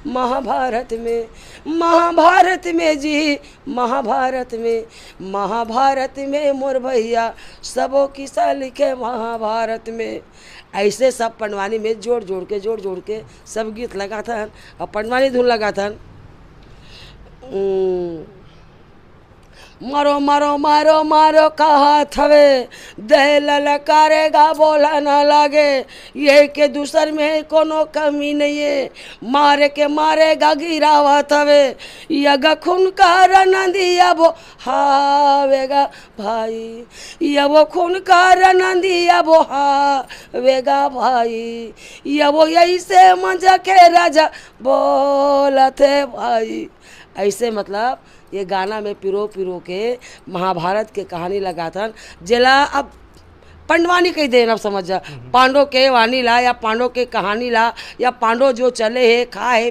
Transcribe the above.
महाभारत में जी, महाभारत में मोर भैया सबों किस्सा लिखे महाभारत में। ऐसे सब पंडवानी में जोड़ जोड़ के सब गीत लगा था और पंडवानी धुन लगा था। मारो मारो मारो मारो कहा थवे दह ललकारेगा बोला न लागे, ये के दूसर में कोनो कमी नहीं है, मारे के मारेगा गिरावा थवे यग खून का नदिया वो हावेगा भाई, या वो खून का नदिया वो हावेगा भाई, या वो यही से मजा के राजा बोला थे भाई। ऐसे मतलब ये गाना में पिरो के महाभारत के कहानी लगा था जिला। अब पंडवानी कही देन, अब समझ जा, पांडव के वानी ला या पांडव के कहानी ला या पांडव जो चले है खा है